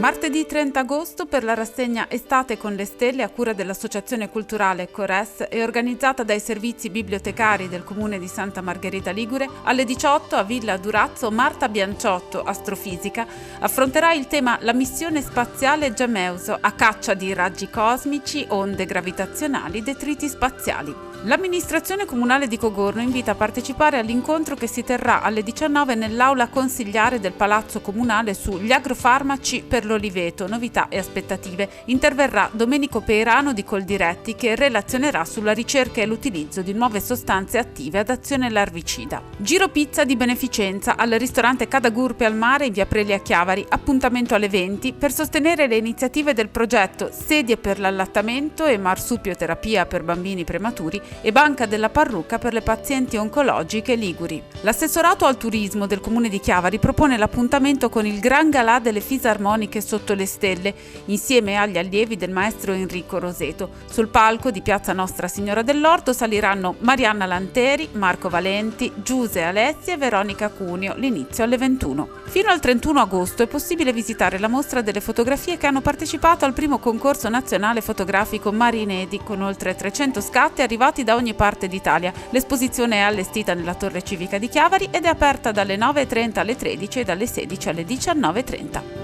Martedì 30 agosto per la rassegna Estate con le Stelle a cura dell'Associazione Culturale Cores e organizzata dai servizi bibliotecari del Comune di Santa Margherita Ligure, alle 18 a Villa Durazzo Marta Bianciotto, astrofisica, affronterà il tema La missione spaziale Gemeuso a caccia di raggi cosmici, onde gravitazionali, detriti spaziali. L'amministrazione comunale di Cogorno invita a partecipare all'incontro che si terrà alle 19 nell'aula consigliare del Palazzo Comunale sugli agrofarmaci per l'oliveto, novità e aspettative. Interverrà Domenico Peirano di Coldiretti che relazionerà sulla ricerca e l'utilizzo di nuove sostanze attive ad azione larvicida. Giro pizza di beneficenza al ristorante Cadagurpe al Mare in via Prelia a Chiavari, appuntamento alle 20 per sostenere le iniziative del progetto Sedie per l'allattamento e marsupioterapia per bambini prematuri e Banca della Parrucca per le pazienti oncologiche liguri. L'assessorato al turismo del comune di Chiavari propone l'appuntamento con il Gran Galà delle Fisarmoniche sotto le stelle, insieme agli allievi del maestro Enrico Roseto. Sul palco di Piazza Nostra Signora dell'Orto saliranno Marianna Lanteri, Marco Valenti, Giuse Alessi e Veronica Cuneo, l'inizio alle 21. Fino al 31 agosto è possibile visitare la mostra delle fotografie che hanno partecipato al primo concorso nazionale fotografico Marinedi, con oltre 300 scatti arrivati da ogni parte d'Italia. L'esposizione è allestita nella Torre Civica di Chiavari ed è aperta dalle 9:30 alle 13 e dalle 16 alle 19:30.